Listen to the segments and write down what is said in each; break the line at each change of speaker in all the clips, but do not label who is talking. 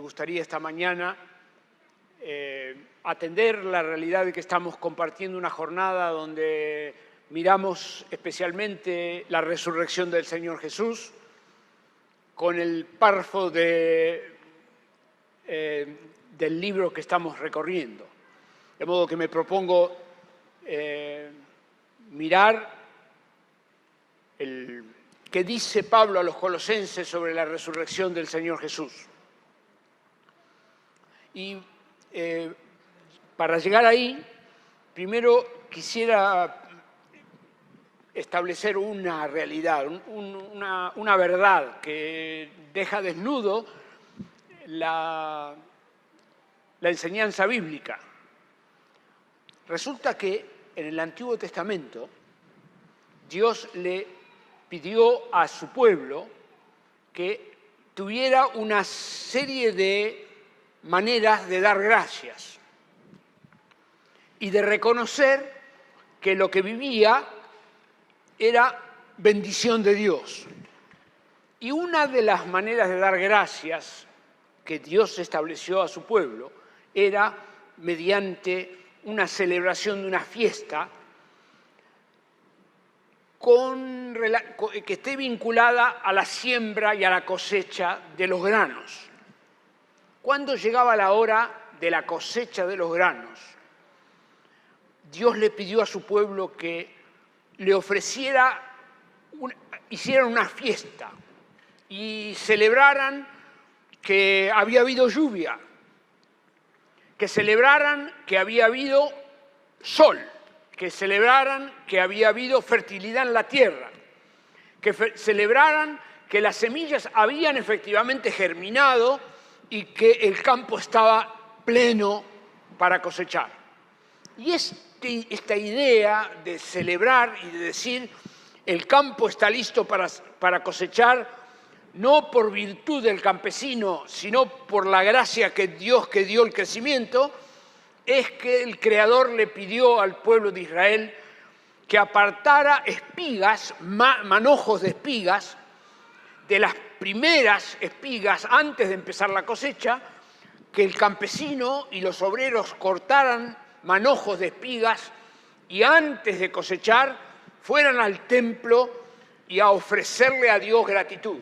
gustaría esta mañana atender la realidad de que estamos compartiendo una jornada donde miramos especialmente la resurrección del Señor Jesús con el párrafo del libro que estamos recorriendo. De modo que me propongo mirar el que dice Pablo a los colosenses sobre la resurrección del Señor Jesús. Y para llegar ahí, primero quisiera establecer una realidad, una verdad que deja desnudo la enseñanza bíblica. Resulta que en el Antiguo Testamento Dios le pidió a su pueblo que tuviera una serie de maneras de dar gracias y de reconocer que lo que vivía era bendición de Dios. Y una de las maneras de dar gracias que Dios estableció a su pueblo era mediante una celebración de una fiesta que esté vinculada a la siembra y a la cosecha de los granos. Cuando llegaba la hora de la cosecha de los granos, Dios le pidió a su pueblo que le hicieran una fiesta y celebraran que había habido lluvia, que celebraran que había habido sol, que celebraran que había habido fertilidad en la tierra, que celebraran que las semillas habían efectivamente germinado y que el campo estaba pleno para cosechar. Y esta idea de celebrar y de decir el campo está listo para cosechar, no por virtud del campesino, sino por la gracia que Dios que dio el crecimiento, es que el Creador le pidió al pueblo de Israel que apartara espigas, manojos de espigas, de las primeras espigas antes de empezar la cosecha, que el campesino y los obreros cortaran manojos de espigas y antes de cosechar fueran al templo y a ofrecerle a Dios gratitud.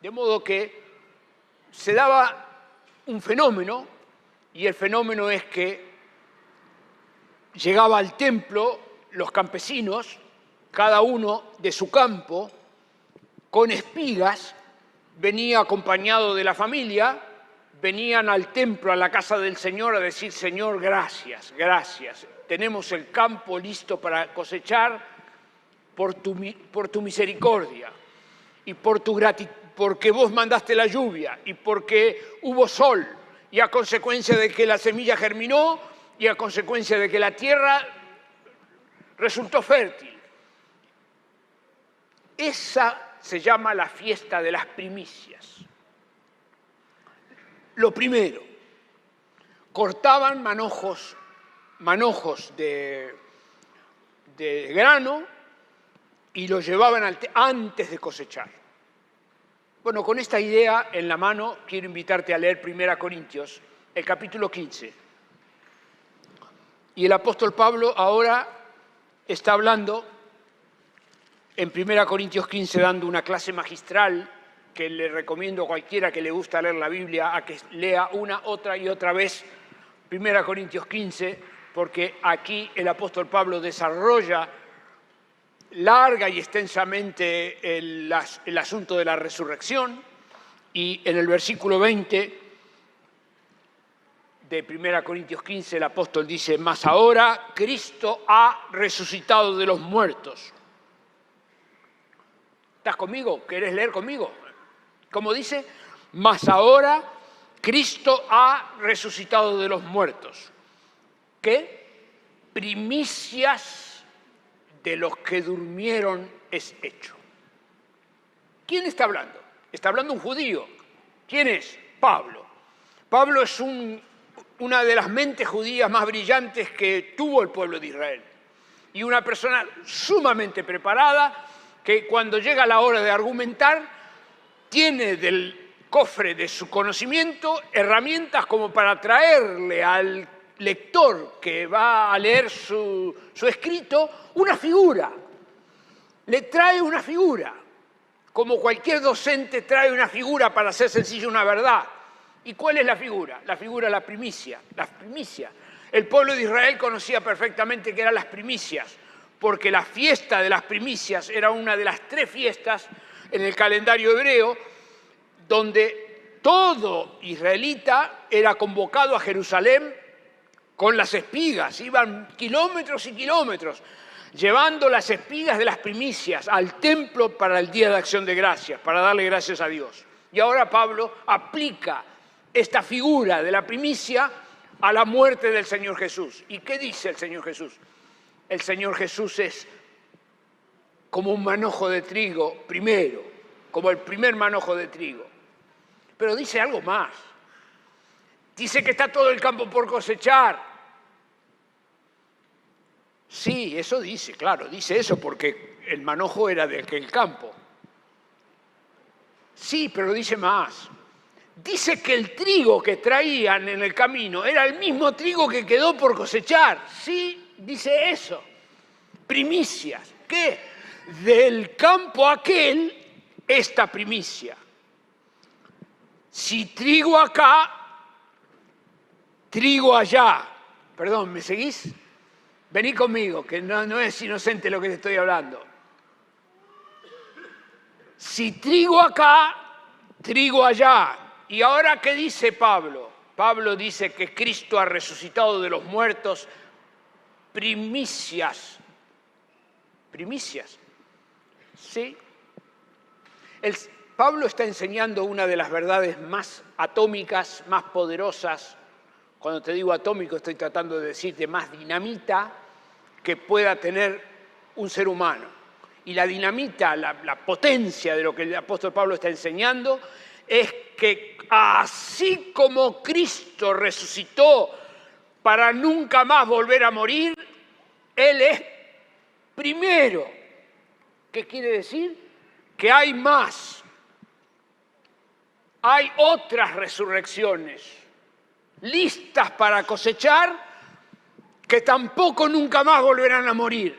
De modo que se daba un fenómeno, y el fenómeno es que llegaba al templo los campesinos, cada uno de su campo, con espigas, venía acompañado de la familia, venían al templo, a la casa del Señor, a decir: Señor, gracias, gracias. Tenemos el campo listo para cosechar por tu misericordia y por tu gratitud, porque vos mandaste la lluvia y porque hubo sol y a consecuencia de que la semilla germinó y a consecuencia de que la tierra resultó fértil. Esa se llama la fiesta de las primicias. Lo primero, cortaban manojos de grano y los llevaban antes de cosechar. Bueno, con esta idea en la mano quiero invitarte a leer 1 Corintios, el capítulo 15. Y el apóstol Pablo ahora está hablando en 1 Corintios 15, dando una clase magistral que le recomiendo a cualquiera que le gusta leer la Biblia a que lea una, otra y otra vez 1 Corintios 15, porque aquí el apóstol Pablo desarrolla larga y extensamente el asunto de la resurrección, y en el versículo 20 de 1 Corintios 15 el apóstol dice: mas ahora Cristo ha resucitado de los muertos. ¿Estás conmigo? ¿Querés leer conmigo? ¿Cómo dice? Mas ahora Cristo ha resucitado de los muertos. ¿Qué? Primicias de los que durmieron es hecho. ¿Quién está hablando? Está hablando un judío. ¿Quién es? Pablo. Pablo es una de las mentes judías más brillantes que tuvo el pueblo de Israel. Y una persona sumamente preparada que cuando llega la hora de argumentar tiene del cofre de su conocimiento herramientas como para traerle al lector que va a leer su escrito una figura. Le trae una figura, como cualquier docente trae una figura para hacer sencilla una verdad. ¿Y cuál es la figura? La figura es la primicia, las primicias. El pueblo de Israel conocía perfectamente qué eran las primicias, porque la fiesta de las primicias era una de las 3 fiestas en el calendario hebreo, donde todo israelita era convocado a Jerusalén con las espigas. Iban kilómetros y kilómetros llevando las espigas de las primicias al templo para el Día de Acción de Gracias, para darle gracias a Dios. Y ahora Pablo aplica esta figura de la primicia a la muerte del Señor Jesús. ¿Y qué dice el Señor Jesús? El Señor Jesús es como un manojo de trigo primero, como el primer manojo de trigo. Pero dice algo más. Dice que está todo el campo por cosechar. Sí, eso dice, claro, dice eso porque el manojo era de aquel campo. Sí, pero dice más. Dice que el trigo que traían en el camino era el mismo trigo que quedó por cosechar. Sí, dice eso. Primicias. ¿Qué? Del campo aquel, esta primicia. Si trigo acá, trigo allá. Perdón, ¿me seguís? Vení conmigo, que no es inocente lo que te estoy hablando. Si trigo acá, trigo allá. ¿Y ahora qué dice Pablo? Pablo dice que Cristo ha resucitado de los muertos, primicias. Primicias. ¿Sí? Pablo está enseñando una de las verdades más atómicas, más poderosas. Cuando te digo atómico estoy tratando de decirte más dinamita que pueda tener un ser humano. Y la dinamita, la potencia de lo que el apóstol Pablo está enseñando es que así como Cristo resucitó para nunca más volver a morir, Él es primero. ¿Qué quiere decir? Que hay más. Hay otras resurrecciones listas para cosechar que tampoco nunca más volverán a morir.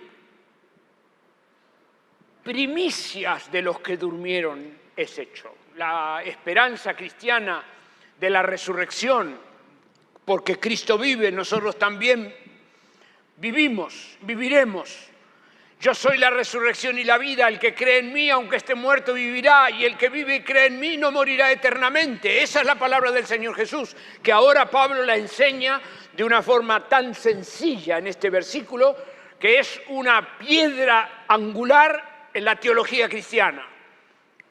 Primicias de los que durmieron es hecho. La esperanza cristiana de la resurrección, porque Cristo vive, nosotros también viviremos. Yo soy la resurrección y la vida, el que cree en mí, aunque esté muerto, vivirá, y el que vive y cree en mí no morirá eternamente. Esa es la palabra del Señor Jesús, que ahora Pablo la enseña de una forma tan sencilla en este versículo, que es una piedra angular en la teología cristiana.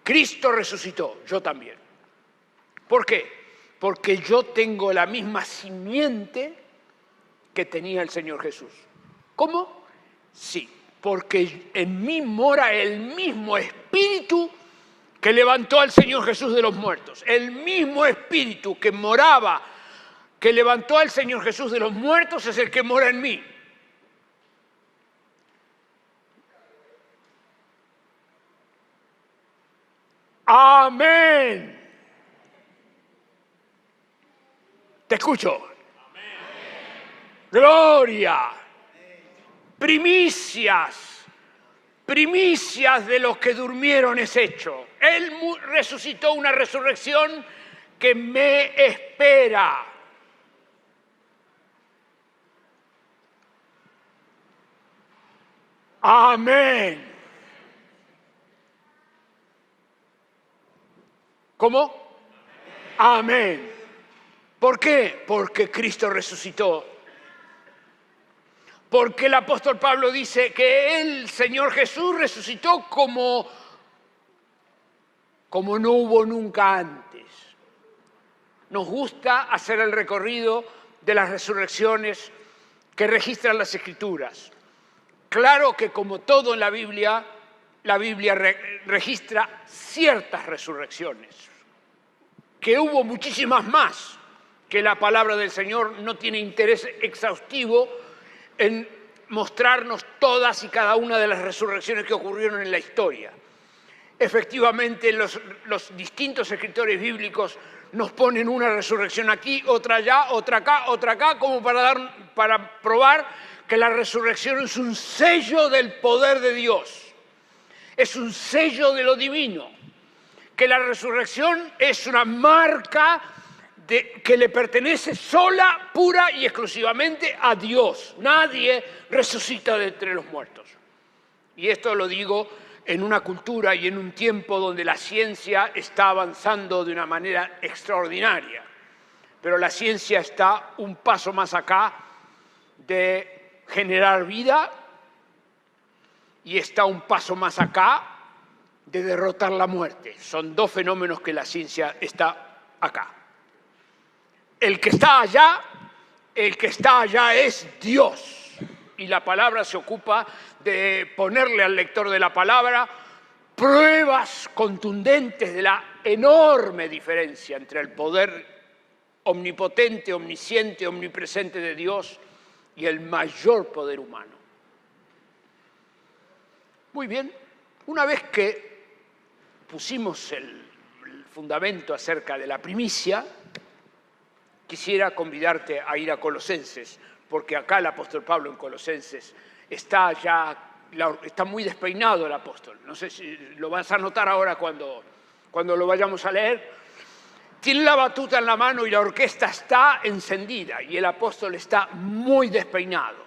Cristo resucitó, yo también. ¿Por qué? Porque yo tengo la misma simiente que tenía el Señor Jesús. ¿Cómo? Sí, porque en mí mora el mismo espíritu que levantó al Señor Jesús de los muertos. El mismo espíritu que moraba, que levantó al Señor Jesús de los muertos, es el que mora en mí. Amén. Te escucho. Amén. Gloria. Primicias. Primicias de los que durmieron es hecho. Él resucitó una resurrección que me espera. Amén. ¿Cómo? Amén. ¿Por qué? Porque Cristo resucitó. Porque el apóstol Pablo dice que el Señor Jesús resucitó como no hubo nunca antes. Nos gusta hacer el recorrido de las resurrecciones que registran las Escrituras. Claro que como todo en la Biblia registra ciertas resurrecciones, que hubo muchísimas más, que la palabra del Señor no tiene interés exhaustivo en mostrarnos todas y cada una de las resurrecciones que ocurrieron en la historia. Efectivamente, los distintos escritores bíblicos nos ponen una resurrección aquí, otra allá, otra acá, como para probar que la resurrección es un sello del poder de Dios, es un sello de lo divino, que la resurrección es una marca que le pertenece sola, pura y exclusivamente a Dios. Nadie resucita de entre los muertos. Y esto lo digo en una cultura y en un tiempo donde la ciencia está avanzando de una manera extraordinaria. Pero la ciencia está un paso más acá de generar vida y está un paso más acá de derrotar la muerte. Son dos fenómenos que la ciencia está acá. El que está allá es Dios. Y la palabra se ocupa de ponerle al lector de la palabra pruebas contundentes de la enorme diferencia entre el poder omnipotente, omnisciente, omnipresente de Dios y el mayor poder humano. Muy bien, una vez que pusimos el fundamento acerca de la primicia, quisiera convidarte a ir a Colosenses, porque acá el apóstol Pablo en Colosenses está muy despeinado el apóstol. No sé si lo vas a notar ahora cuando lo vayamos a leer. Tiene la batuta en la mano y la orquesta está encendida y el apóstol está muy despeinado.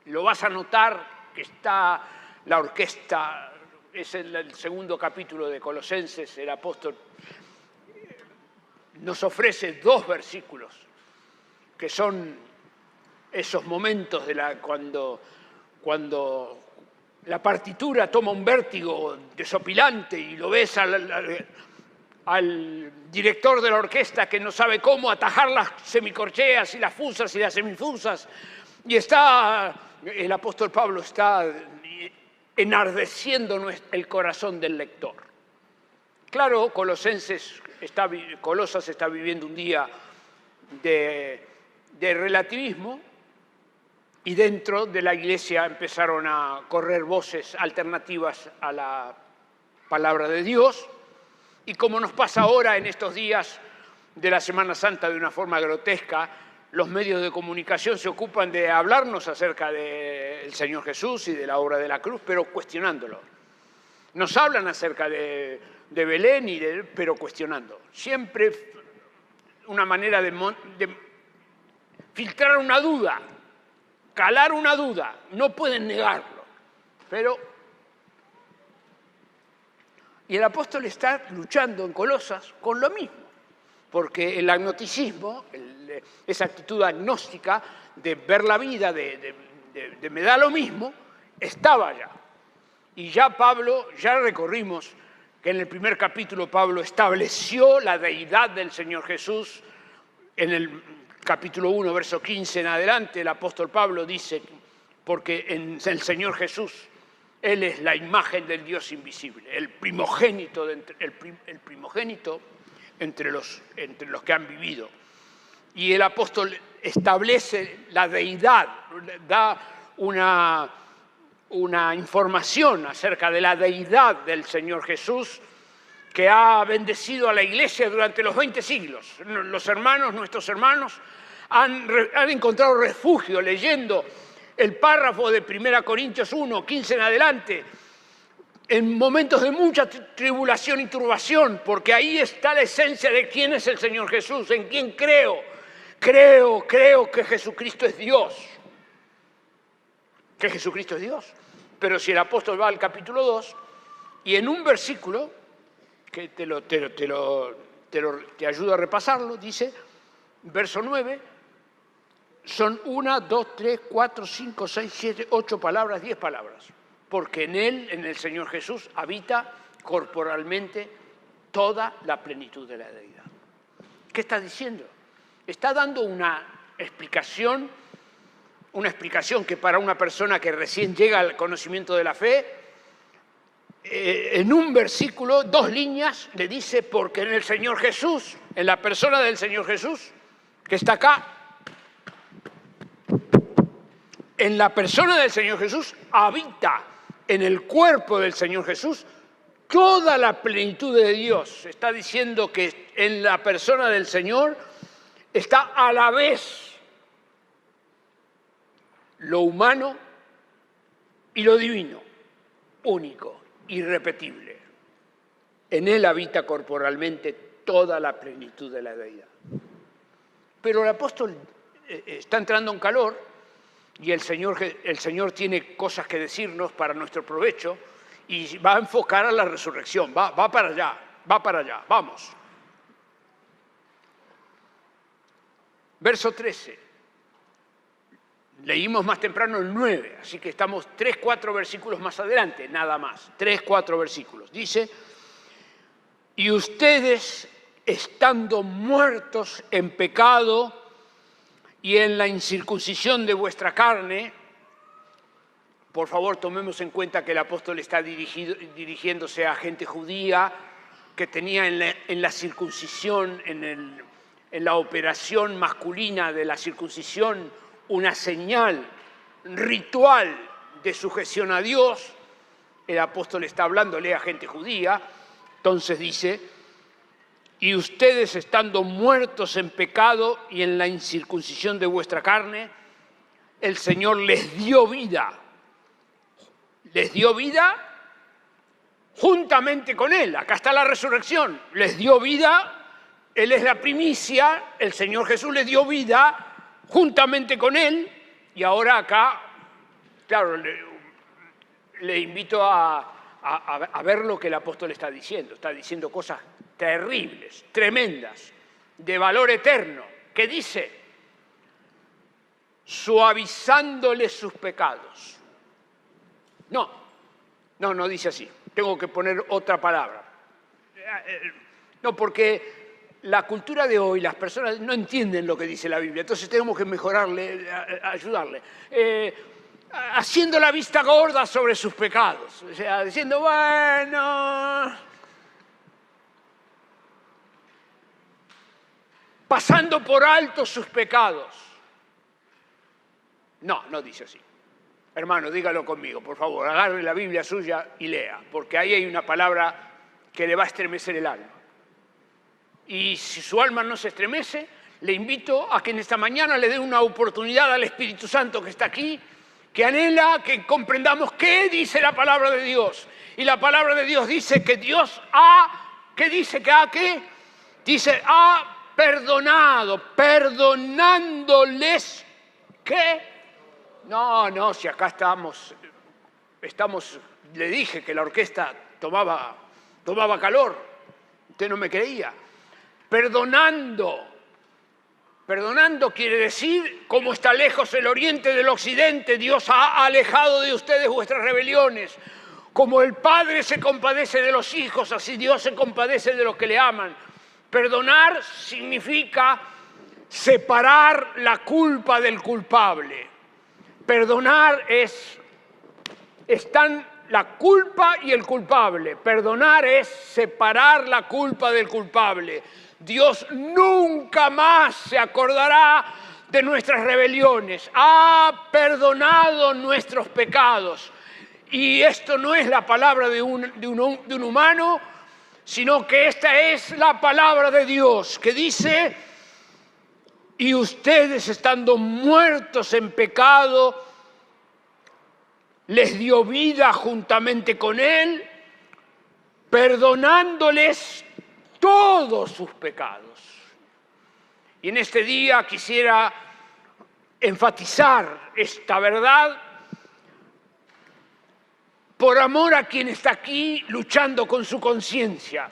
Lo vas a notar que está la orquesta, es el segundo capítulo de Colosenses, el apóstol nos ofrece 2 versículos que son esos momentos cuando la partitura toma un vértigo desopilante y lo ves al director de la orquesta que no sabe cómo atajar las semicorcheas y las fusas y las semifusas, y el apóstol Pablo está enardeciendo el corazón del lector. Claro, Colosas está viviendo un día de relativismo, y dentro de la iglesia empezaron a correr voces alternativas a la palabra de Dios, y como nos pasa ahora en estos días de la Semana Santa de una forma grotesca, los medios de comunicación se ocupan de hablarnos acerca del Señor Jesús y de la obra de la cruz, pero cuestionándolo. Nos hablan acerca de Belén, pero cuestionando. Siempre una manera de filtrar una duda, calar una duda. No pueden negarlo. Y el apóstol está luchando en Colosas con lo mismo, porque el agnosticismo, esa actitud agnóstica de ver la vida, de me da lo mismo, estaba allá. Y ya recorrimos que en el primer capítulo Pablo estableció la deidad del Señor Jesús. En el capítulo 1, verso 15 en adelante, el apóstol Pablo dice, porque en el Señor Jesús, Él es la imagen del Dios invisible, el primogénito entre los que han vivido. Y el apóstol establece la deidad, da una información acerca de la deidad del Señor Jesús que ha bendecido a la iglesia durante los 20 siglos. Nuestros hermanos, han encontrado refugio leyendo el párrafo de 1 Corintios 1, 15 en adelante, en momentos de mucha tribulación y turbación, porque ahí está la esencia de quién es el Señor Jesús, en quién creo. Creo que Jesucristo es Dios. Que Jesucristo es Dios. Pero si el apóstol va al capítulo 2, y en un versículo, que te ayudo a repasarlo, dice, verso 9, son 1, 2, 3, 4, 5, 6, 7, 8 palabras, 10 palabras. Porque en Él, en el Señor Jesús, habita corporalmente toda la plenitud de la deidad. ¿Qué está diciendo? Está dando una explicación que para una persona que recién llega al conocimiento de la fe, en un versículo, 2 líneas, le dice, porque en el Señor Jesús, en la persona del Señor Jesús, que está acá, en la persona del Señor Jesús habita, en el cuerpo del Señor Jesús, toda la plenitud de Dios. Está diciendo que en la persona del Señor está a la vez lo humano y lo divino, único, irrepetible. En Él habita corporalmente toda la plenitud de la deidad. Pero el apóstol está entrando en calor y el Señor tiene cosas que decirnos para nuestro provecho y va a enfocar a la resurrección, va para allá, vamos. Verso 13. Leímos más temprano el 9, así que estamos 3, 4 versículos más adelante, nada más. 3, 4 versículos. Dice, y ustedes, estando muertos en pecado y en la incircuncisión de vuestra carne, por favor tomemos en cuenta que el apóstol está dirigiéndose a gente judía que tenía en la circuncisión, en la operación masculina de la circuncisión, una señal ritual de sujeción a Dios. El apóstol está hablándole a gente judía, entonces dice, y ustedes estando muertos en pecado y en la incircuncisión de vuestra carne, el Señor les dio vida. Les dio vida juntamente con Él. Acá está la resurrección. Les dio vida, Él es la primicia, el Señor Jesús les dio vida juntamente con Él. Y ahora acá, claro, le invito a ver lo que el apóstol está diciendo. Está diciendo cosas terribles, tremendas, de valor eterno, que dice, suavizándoles sus pecados. No dice así. Tengo que poner otra palabra. No, porque la cultura de hoy, las personas no entienden lo que dice la Biblia, entonces tenemos que mejorarle, ayudarle. Haciendo la vista gorda sobre sus pecados. O sea, diciendo, bueno, pasando por alto sus pecados. No dice así. Hermano, dígalo conmigo, por favor, agarre la Biblia suya y lea, porque ahí hay una palabra que le va a estremecer el alma. Y si su alma no se estremece, le invito a que en esta mañana le dé una oportunidad al Espíritu Santo que está aquí, que anhela que comprendamos qué dice la palabra de Dios. Y la palabra de Dios dice que Dios dice, ha perdonado, perdonándoles, ¿qué? No, si acá estamos, le dije que la orquesta tomaba calor, usted no me creía. Perdonando quiere decir, como está lejos el oriente del occidente, Dios ha alejado de ustedes vuestras rebeliones. Como el Padre se compadece de los hijos, así Dios se compadece de los que le aman. Perdonar significa separar la culpa del culpable. Perdonar están la culpa y el culpable. Perdonar es separar la culpa del culpable. Dios nunca más se acordará de nuestras rebeliones. Ha perdonado nuestros pecados. Y esto no es la palabra de un humano, sino que esta es la palabra de Dios, que dice, y ustedes estando muertos en pecado, les dio vida juntamente con Él, perdonándoles todos sus pecados. Y en este día quisiera enfatizar esta verdad por amor a quien está aquí luchando con su conciencia.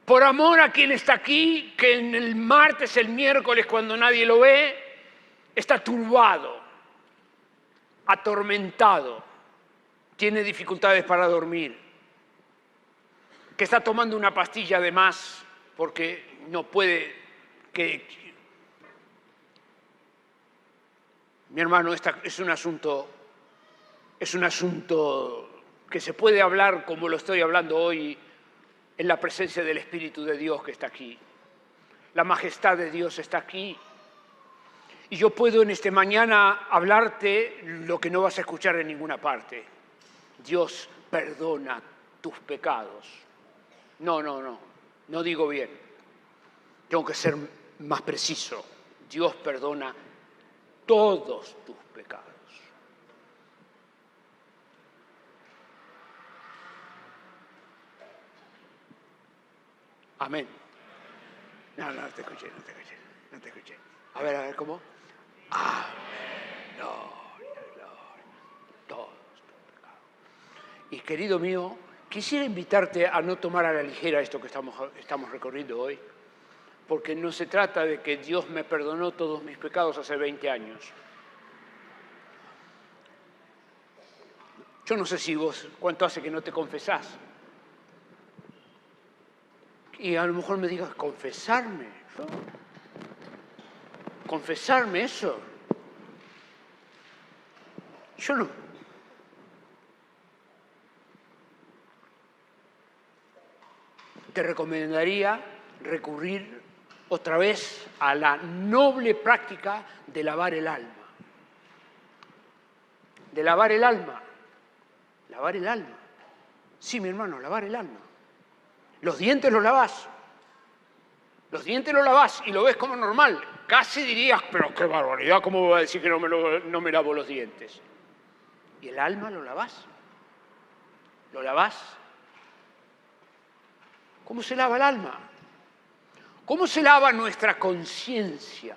Por amor a quien está aquí, que en el martes, el miércoles, cuando nadie lo ve, está turbado, atormentado, tiene dificultades para dormir, que está tomando una pastilla de más porque no puede, mi hermano, es un asunto que se puede hablar como lo estoy hablando hoy, en la presencia del Espíritu de Dios que está aquí. La majestad de Dios está aquí. Y yo puedo en esta mañana hablarte lo que no vas a escuchar en ninguna parte. Dios perdona tus pecados. No digo bien. Tengo que ser más preciso. Dios perdona todos tus pecados. Amén. No te escuché. A ver, ¿cómo? Amén. Gloria. Todos tus pecados. Y querido mío, quisiera invitarte a no tomar a la ligera esto que estamos recorriendo hoy, porque no se trata de que Dios me perdonó todos mis pecados hace 20 años. Yo no sé si vos, ¿cuánto hace que no te confesás? Y a lo mejor me digas, ¿confesarme? ¿Confesarme eso? Yo no. Te recomendaría recurrir otra vez a la noble práctica de lavar el alma. De lavar el alma. Lavar el alma. Sí, mi hermano, lavar el alma. Los dientes los lavás. Los dientes los lavás y lo ves como normal. Casi dirías, pero qué barbaridad, ¿cómo voy a decir que no me lavo los dientes? Y el alma lo lavás. Lo lavás. ¿Cómo se lava el alma? ¿Cómo se lava nuestra conciencia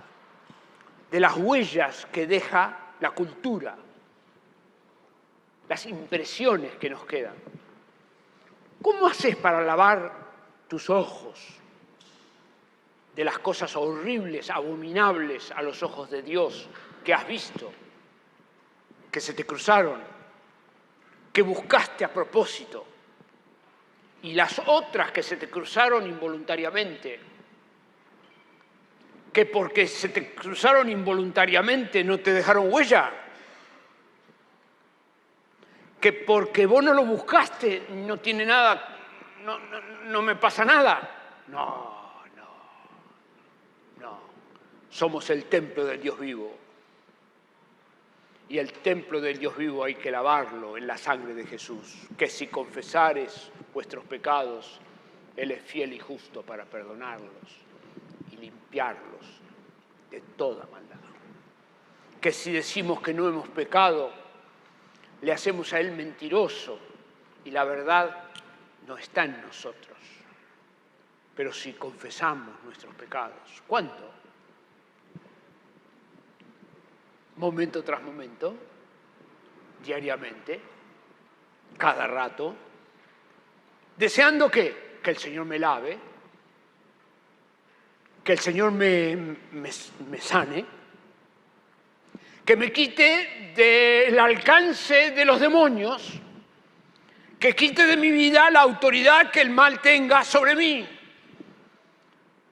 de las huellas que deja la cultura? Las impresiones que nos quedan. ¿Cómo haces para lavar tus ojos de las cosas horribles, abominables a los ojos de Dios que has visto, que se te cruzaron, que buscaste a propósito, y las otras que se te cruzaron involuntariamente, que porque se te cruzaron involuntariamente no te dejaron huella, que porque vos no lo buscaste no tiene nada, no me pasa nada? No. Somos el templo del Dios vivo. Y el templo del Dios vivo hay que lavarlo en la sangre de Jesús. Que si confesares vuestros pecados, Él es fiel y justo para perdonarlos y limpiarlos de toda maldad. Que si decimos que no hemos pecado, le hacemos a Él mentiroso y la verdad no está en nosotros. Pero si confesamos nuestros pecados, ¿cuándo? Momento tras momento, diariamente, cada rato, deseando que el Señor me lave, que el Señor me sane, que me quite del alcance de los demonios, que quite de mi vida la autoridad que el mal tenga sobre mí.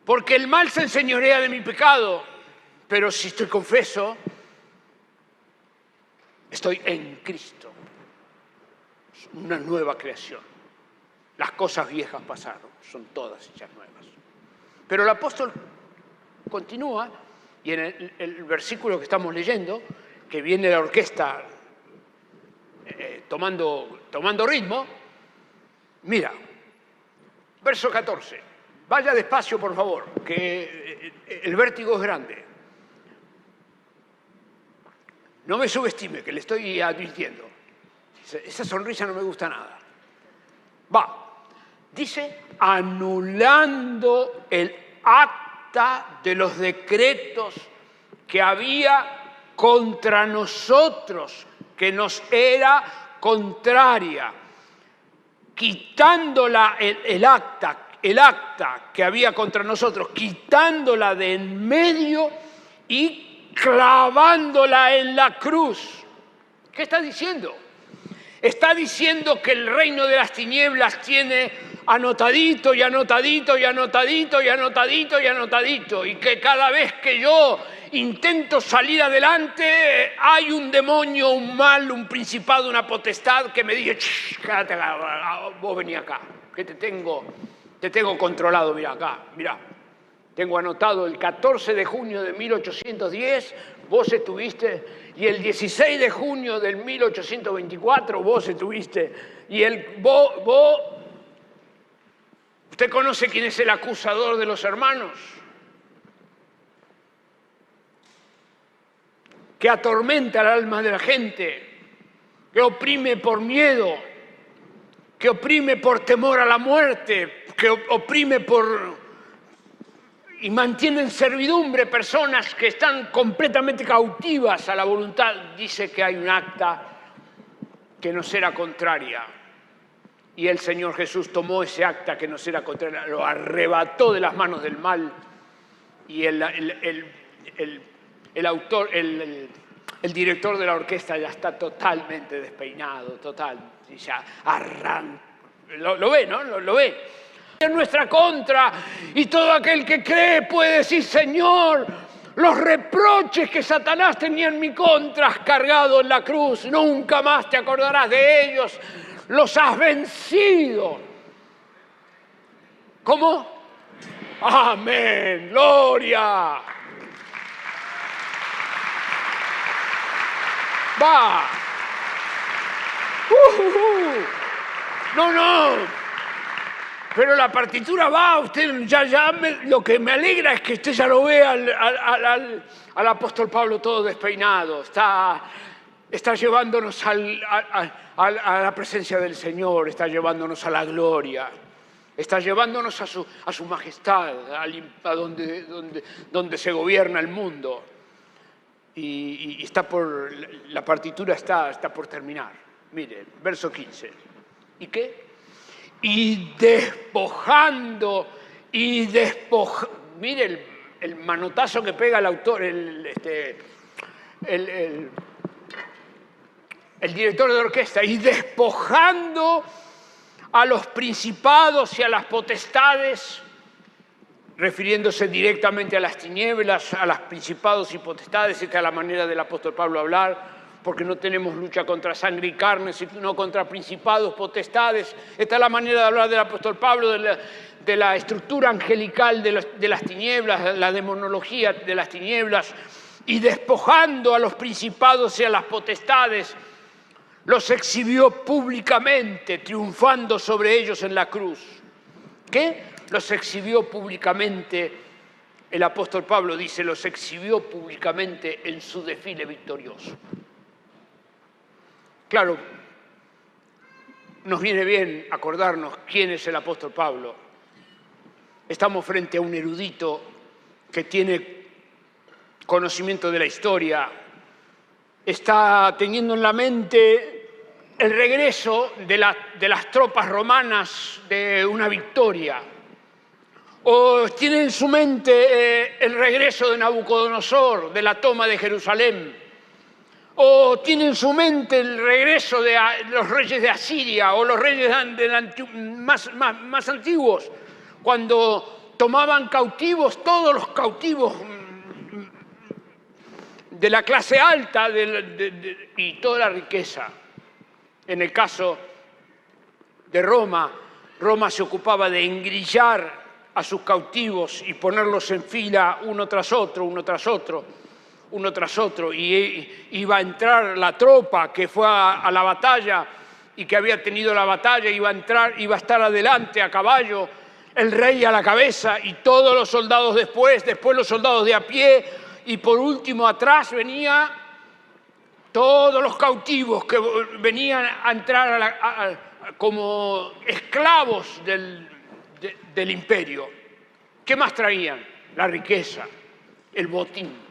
Porque el mal se enseñorea de mi pecado, pero si estoy confeso, estoy en Cristo. Es una nueva creación. Las cosas viejas pasaron, son todas hechas nuevas. Pero el apóstol continúa, y en el versículo que estamos leyendo, que viene la orquesta tomando ritmo, mira, verso 14. Vaya despacio, por favor, que el vértigo es grande. No me subestime, que le estoy advirtiendo. Esa sonrisa no me gusta nada. Dice, anulando el acta de los decretos que había contra nosotros, que nos era contraria, quitándola el acta que había contra nosotros, quitándola de en medio y clavándola en la cruz. ¿Qué está diciendo? Está diciendo que el reino de las tinieblas tiene anotadito y anotadito y anotadito y anotadito y anotadito, y que cada vez que yo intento salir adelante hay un demonio, un mal, un principado, una potestad que me dice, cállate, vos vení acá, que te tengo controlado, mira acá, mira. Tengo anotado el 14 de junio de 1810, vos estuviste, y el 16 de junio del 1824, vos estuviste, y ¿usted conoce quién es el acusador de los hermanos? Que atormenta el alma de la gente, que oprime por miedo, que oprime por temor a la muerte, que oprime y mantiene en servidumbre personas que están completamente cautivas a la voluntad. Dice que hay un acta que nos era contraria. Y el Señor Jesús tomó ese acta que nos era contraria, lo arrebató de las manos del mal, y el director de la orquesta ya está totalmente despeinado, total, y ya arranca. Lo ve, ¿no? Lo ve. En nuestra contra, y todo aquel que cree puede decir: Señor, los reproches que Satanás tenía en mi contra has cargado en la cruz, nunca más te acordarás de ellos, los has vencido. ¿Cómo? Amén, gloria. Va. No. Pero la partitura va, usted lo que me alegra es que usted ya lo ve al apóstol Pablo todo despeinado. Está llevándonos a la presencia del Señor, está llevándonos a la gloria, está llevándonos a su majestad, a donde se gobierna el mundo. Y la partitura está por terminar. Mire, verso 15. ¿Y qué? Y despojando, mire el manotazo que pega el autor, el director de orquesta, y despojando a los principados y a las potestades, refiriéndose directamente a las tinieblas, a los principados y potestades. Esta es la manera del apóstol Pablo hablar, porque no tenemos lucha contra sangre y carne, sino contra principados, potestades. Esta es la manera de hablar del apóstol Pablo, de la estructura angelical de las tinieblas, la demonología de las tinieblas, y despojando a los principados y a las potestades, los exhibió públicamente, triunfando sobre ellos en la cruz. ¿Qué? Los exhibió públicamente, el apóstol Pablo dice, los exhibió públicamente en su desfile victorioso. Claro, nos viene bien acordarnos quién es el apóstol Pablo. Estamos frente a un erudito que tiene conocimiento de la historia, está teniendo en la mente el regreso de las tropas romanas de una victoria, o tiene en su mente el regreso de Nabucodonosor, de la toma de Jerusalén, o tiene en su mente el regreso de los reyes de Asiria o los reyes más antiguos, cuando tomaban cautivos, todos los cautivos de la clase alta y toda la riqueza. En el caso de Roma se ocupaba de engrillar a sus cautivos y ponerlos en fila uno tras otro, y iba a entrar la tropa que fue a la batalla y que había tenido la batalla, iba a estar adelante a caballo, el rey a la cabeza y todos los soldados después los soldados de a pie, y por último atrás venía todos los cautivos que venían a entrar como esclavos del imperio. ¿Qué más traían? La riqueza, el botín.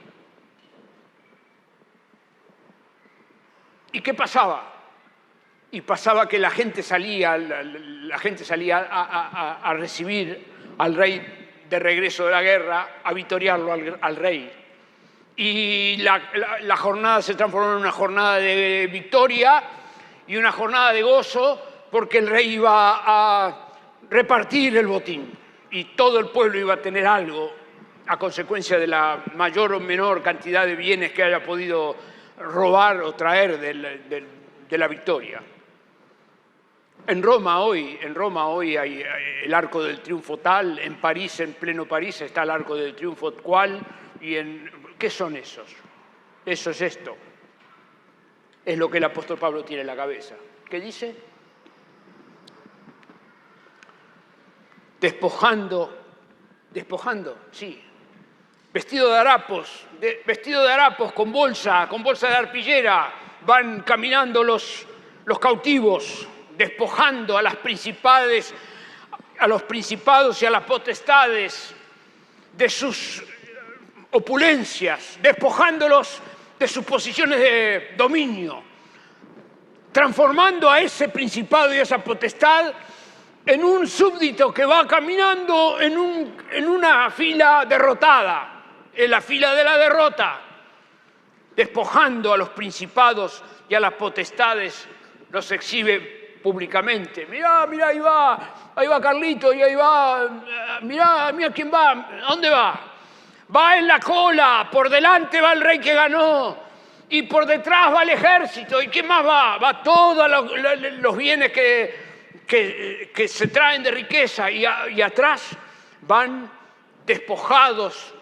¿Y qué pasaba? Y pasaba que la gente salía a recibir al rey de regreso de la guerra, a victoriarlo al rey. Y la jornada se transformó en una jornada de victoria y una jornada de gozo, porque el rey iba a repartir el botín y todo el pueblo iba a tener algo a consecuencia de la mayor o menor cantidad de bienes que haya podido robar o traer de la victoria. En Roma hoy hay el Arco del Triunfo tal, en París, en pleno París, está el Arco del Triunfo cual, ¿qué son esos? Eso es esto. Es lo que el apóstol Pablo tiene en la cabeza. ¿Qué dice? Despojando, sí. Vestido de harapos con bolsa de arpillera, van caminando los cautivos, despojando a los principados y a las potestades de sus opulencias, despojándolos de sus posiciones de dominio, transformando a ese principado y a esa potestad en un súbdito que va caminando en una fila derrotada, en la fila de la derrota, despojando a los principados y a las potestades, los exhibe públicamente. Mirá, ahí va Carlito, y ahí va, mirá quién va, ¿a dónde va? Va en la cola, por delante va el rey que ganó, y por detrás va el ejército, ¿y quién más va? Va todos los bienes que se traen de riqueza, y atrás van despojados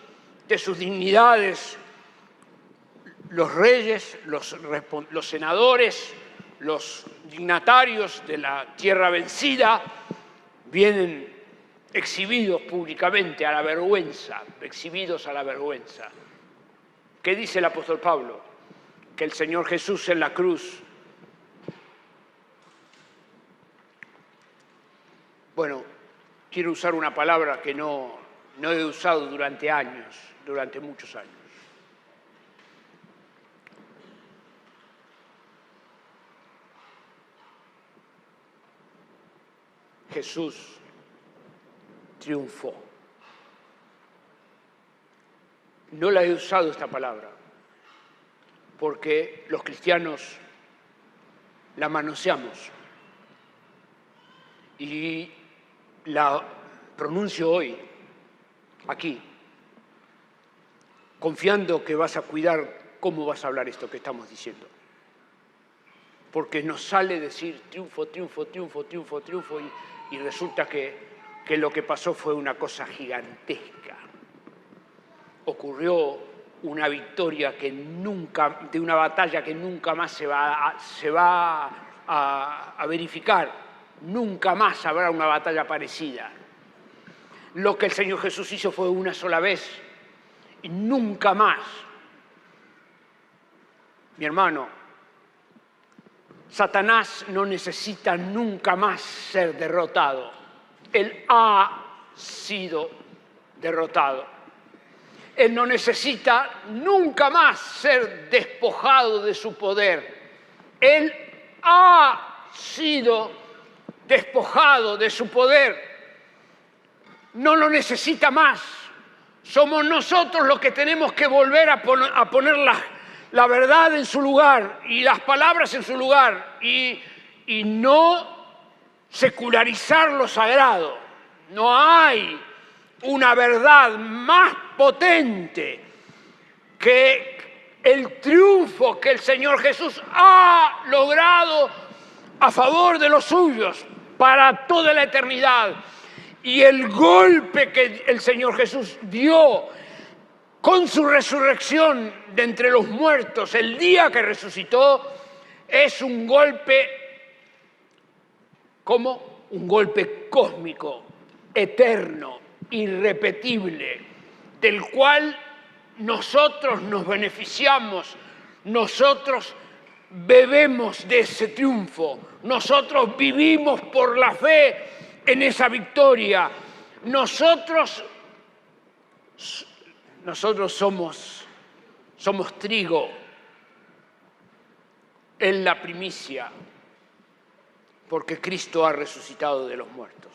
de sus dignidades los reyes, los senadores, los dignatarios de la tierra vencida, vienen exhibidos públicamente a la vergüenza, exhibidos a la vergüenza. ¿Qué dice el apóstol Pablo? Que el Señor Jesús en la cruz, bueno, quiero usar una palabra que no he usado durante años, durante muchos años. Jesús triunfó. No la he usado esta palabra porque los cristianos la manoseamos y la pronuncio hoy, aquí, confiando que vas a cuidar cómo vas a hablar esto que estamos diciendo. Porque nos sale decir triunfo, triunfo, triunfo, triunfo, triunfo, y resulta que lo que pasó fue una cosa gigantesca. Ocurrió una victoria de una batalla que nunca más se va a verificar. Nunca más habrá una batalla parecida. Lo que el Señor Jesús hizo fue una sola vez y nunca más. Mi hermano, Satanás no necesita nunca más ser derrotado. Él ha sido derrotado. Él no necesita nunca más ser despojado de su poder. Él ha sido despojado de su poder. No lo necesita más. Somos nosotros los que tenemos que volver a poner la verdad en su lugar y las palabras en su lugar y no secularizar lo sagrado. No hay una verdad más potente que el triunfo que el Señor Jesús ha logrado a favor de los suyos para toda la eternidad. Y el golpe que el Señor Jesús dio con su resurrección de entre los muertos, el día que resucitó, es un golpe, como un golpe cósmico, eterno, irrepetible, del cual nosotros nos beneficiamos, nosotros bebemos de ese triunfo, nosotros vivimos por la fe en esa victoria, nosotros somos trigo en la primicia, porque Cristo ha resucitado de los muertos.